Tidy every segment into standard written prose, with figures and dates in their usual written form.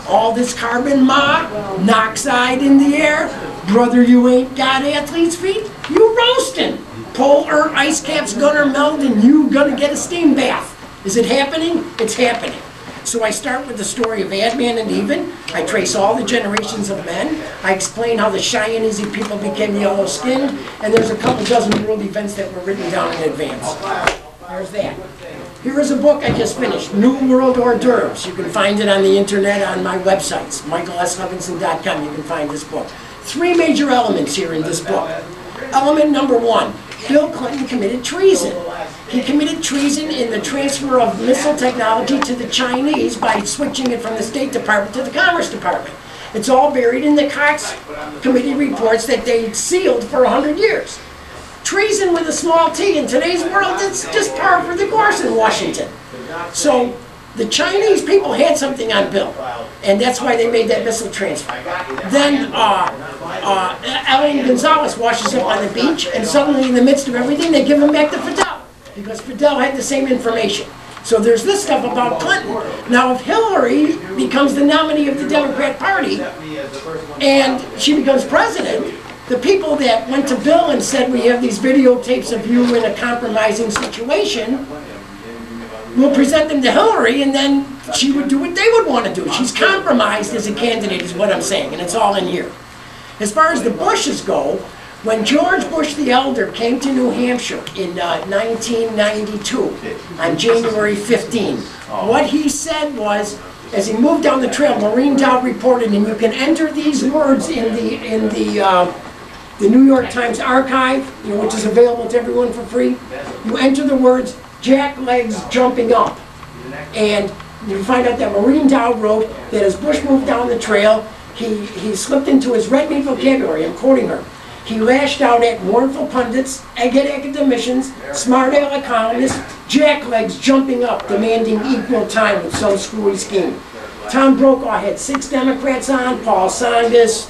All this carbon monoxide in the air. Brother, you ain't got athlete's feet. You roasting. Polar ice caps gonna melt and you gonna get a steam bath. Is it happening? It's happening. So I start with the story of Adman and Even. I trace all the generations of men. I explain how the Cheyenne people became yellow-skinned, and there's a couple dozen world events that were written down in advance. There's that. Here is a book I just finished, New World Hors d'oeuvres. You can find it on the internet on my websites, michaellevinson.com. You can find this book. 3 major elements here in this book. Element number 1, Bill Clinton committed treason. He committed treason in the transfer of missile technology to the Chinese by switching it from the State Department to the Commerce Department. It's all buried in the Cox Committee reports that they sealed for 100 years. Treason with a small t in today's world, it's just par for the course in Washington. So the Chinese people had something on Bill, and that's why they made that missile transfer. Then Elian Gonzalez washes up on the beach, and suddenly in the midst of everything, they give him back to Fidel, because Fidel had the same information. So there's this stuff about Clinton. Now if Hillary becomes the nominee of the Democrat Party, and she becomes president, the people that went to Bill and said, we have these videotapes of you in a compromising situation, will present them to Hillary, and then she would do what they would want to do. She's compromised as a candidate is what I'm saying, and it's all in here. As far as the Bushes go, when George Bush the Elder came to New Hampshire in 1992, on January 15, what he said was, as he moved down the trail, Maureen Dowd reported, and you can enter these words in the New York Times archive, which is available to everyone for free. You enter the words, Jack Legs jumping up. And you find out that Maureen Dowd wrote that as Bush moved down the trail, he slipped into his red meat vocabulary. I'm quoting her. He lashed out at mournful pundits, egghead academicians, smart aleck columnists, Jack Legs jumping up, demanding equal time with some screwy scheme. Tom Brokaw had 6 Democrats on, Paul Tsongas,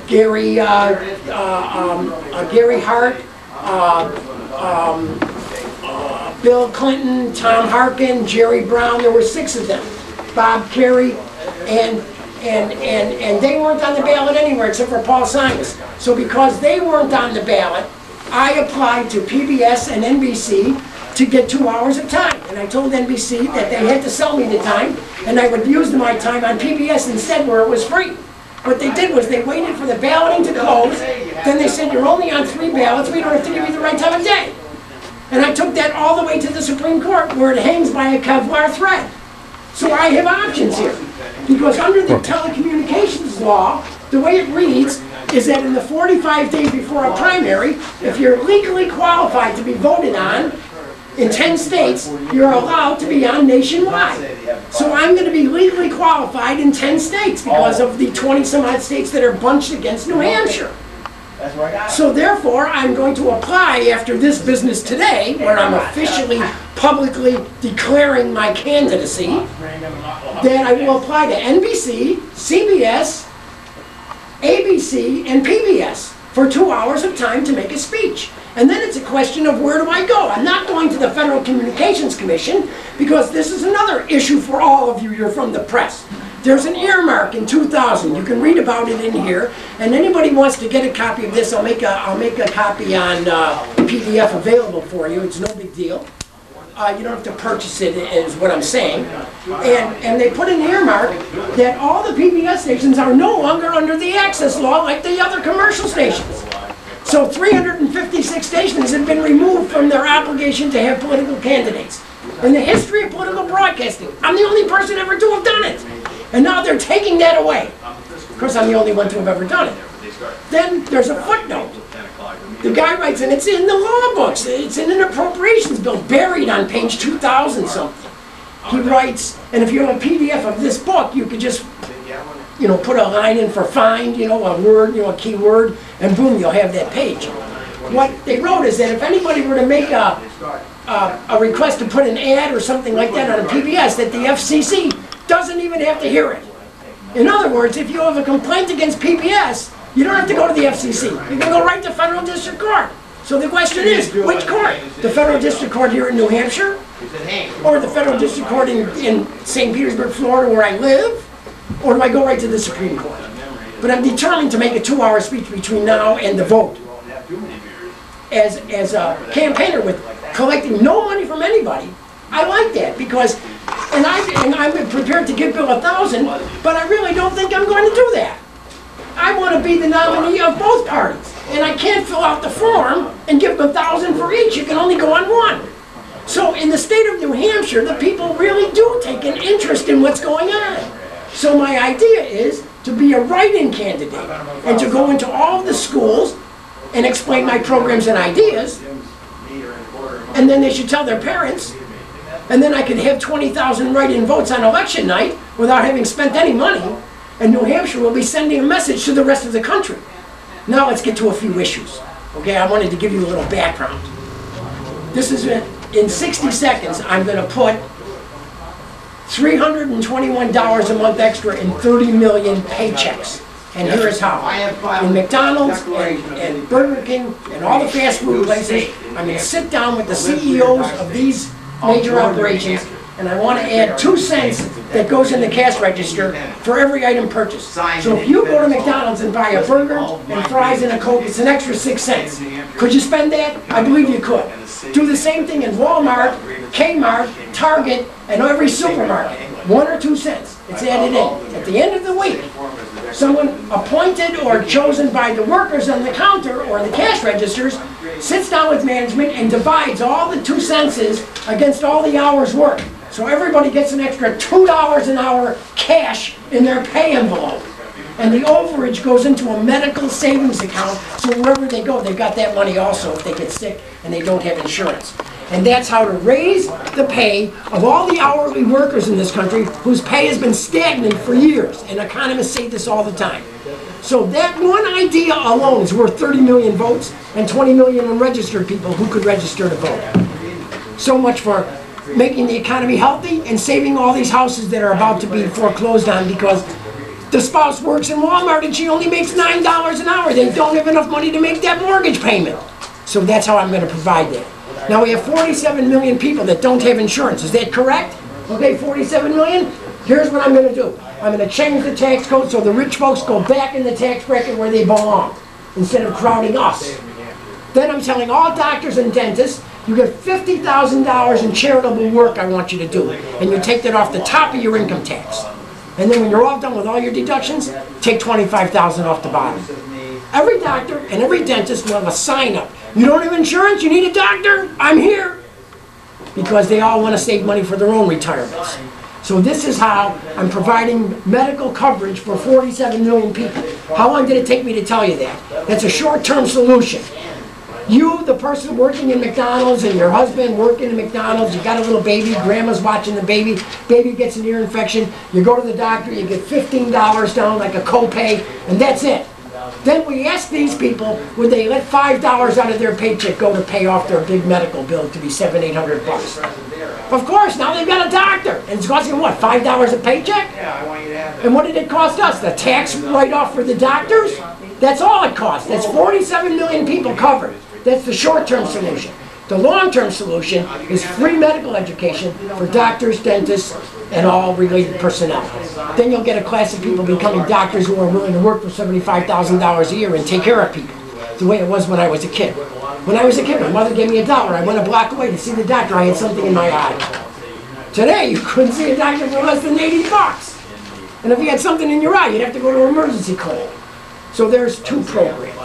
Gary Hart, Bill Clinton, Tom Harkin, Jerry Brown. There were 6 of them. Bob Kerrey, and they weren't on the ballot anywhere except for Paul Tsongas. So because they weren't on the ballot, I applied to PBS and NBC to get 2 hours of time. And I told NBC that they had to sell me the time, and I would use my time on PBS instead where it was free. What they did was they waited for the balloting to close, then they said, you're only on 3 ballots, we don't have to give you the right time of day. And I took that all the way to the Supreme Court where it hangs by a Kevlar thread. So I have options here. Because under the telecommunications law, the way it reads is that in the 45 days before a primary, if you're legally qualified to be voted on in 10 states, you're allowed to be on nationwide. So I'm going to be legally qualified in 10 states because of the 20-some-odd states that are bunched against New Hampshire. So therefore, I'm going to apply after this business today, where I'm officially, publicly declaring my candidacy, that I will apply to NBC, CBS, ABC, and PBS for 2 hours of time to make a speech. And then it's a question of where do I go? I'm not going to the Federal Communications Commission because this is another issue for all of you. You're from the press. There's an earmark in 2000. You can read about it in here. And anybody wants to get a copy of this, I'll make a copy on PDF available for you. It's no big deal. You don't have to purchase it, is what I'm saying. And they put an earmark that all the PBS stations are no longer under the access law like the other commercial stations. So 356 stations have been removed from their obligation to have political candidates. In the history of political broadcasting, I'm the only person ever to have done it. And now they're taking that away. Of course, I'm the only one to have ever done it. Then there's a footnote. The guy writes, and it's in the law books, it's in an appropriations bill, buried on page 2000 something. He writes, and if you have a PDF of this book, you could just, put a line in for find, a word, a keyword, and boom, you'll have that page. What they wrote is that if anybody were to make a request to put an ad or something like that on a PBS, that the FCC doesn't even have to hear it. In other words, if you have a complaint against PBS, you don't have to go to the FCC. You can go right to federal district court. So the question is, which court? The federal district court here in New Hampshire? Or the federal district court in St. Petersburg, Florida, where I live? or do I go right to the Supreme Court? But I'm determined to make a 2-hour speech between now and the vote. As a campaigner with collecting no money from anybody, I like that because, and I'm prepared to give Bill $1,000, but I really don't think I'm going to do that. I want to be the nominee of both parties, and I can't fill out the form and give them $1,000 for each. You can only go on one. So in the state of New Hampshire, the people really do take an interest in what's going on. So my idea is to be a write-in candidate and to go into all of the schools and explain my programs and ideas, and then they should tell their parents, and then I could have 20,000 write-in votes on election night without having spent any money, and New Hampshire will be sending a message to the rest of the country. Now let's get to a few issues. Okay, I wanted to give you a little background. This is in 60 seconds. I'm going to put $321 a month extra in 30 million paychecks. And here is how. In McDonald's and Burger King and all the fast food places, I'm going to sit down with the CEOs of these major operations, and I want to add 2 cents that goes in the cash register for every item purchased. So if you go to McDonald's and buy a burger and fries and a Coke, it's an extra 6 cents. Could you spend that? I believe you could. Do the same thing in Walmart, Kmart, Target, and every supermarket. 1 or 2 cents. It's added in. At the end of the week, someone appointed or chosen by the workers on the counter or the cash registers sits down with management and divides all the 2 cents against all the hours worked. So everybody gets an extra $2 an hour cash in their pay envelope. And the overage goes into a medical savings account, so wherever they go, they've got that money also if they get sick and they don't have insurance. And that's how to raise the pay of all the hourly workers in this country whose pay has been stagnant for years. And economists say this all the time. So that one idea alone is worth 30 million votes and 20 million unregistered people who could register to vote. So much for making the economy healthy and saving all these houses that are about to be foreclosed on because the spouse works in Walmart and she only makes $9 an hour. They don't have enough money to make that mortgage payment. So that's how I'm going to provide that. Now we have 47 million people that don't have insurance. Is that correct? Okay, 47 million? Here's what I'm going to do. I'm going to change the tax code so the rich folks go back in the tax bracket where they belong instead of crowding us. Then I'm telling all doctors and dentists, you get $50,000 in charitable work I want you to do. And you take that off the top of your income tax. And then when you're all done with all your deductions, take $25,000 off the bottom. Every doctor and every dentist will have a sign up. You don't have insurance? You need a doctor? I'm here. Because they all want to save money for their own retirements. So this is how I'm providing medical coverage for 47 million people. How long did it take me to tell you that? That's a short-term solution. You, the person working in McDonald's, and your husband working in McDonald's, you got a little baby, grandma's watching the baby, baby gets an ear infection, you go to the doctor, you get $15 down like a copay, and that's it. Then we ask these people, would they let $5 out of their paycheck go to pay off their big medical bill to be $700, $800? Of course, now they've got a doctor, and it's costing what, $5 a paycheck? And what did it cost us? The tax write-off for the doctors? That's all it costs. That's 47 million people covered. That's the short-term solution. The long-term solution is free medical education for doctors, dentists, and all related personnel. Then you'll get a class of people becoming doctors who are willing to work for $75,000 a year and take care of people, the way it was when I was a kid. When I was a kid, my mother gave me $1. I went a block away to see the doctor. I had something in my eye. Today, you couldn't see a doctor for less than $80. And if you had something in your eye, you'd have to go to an emergency clinic. So there's 2 programs.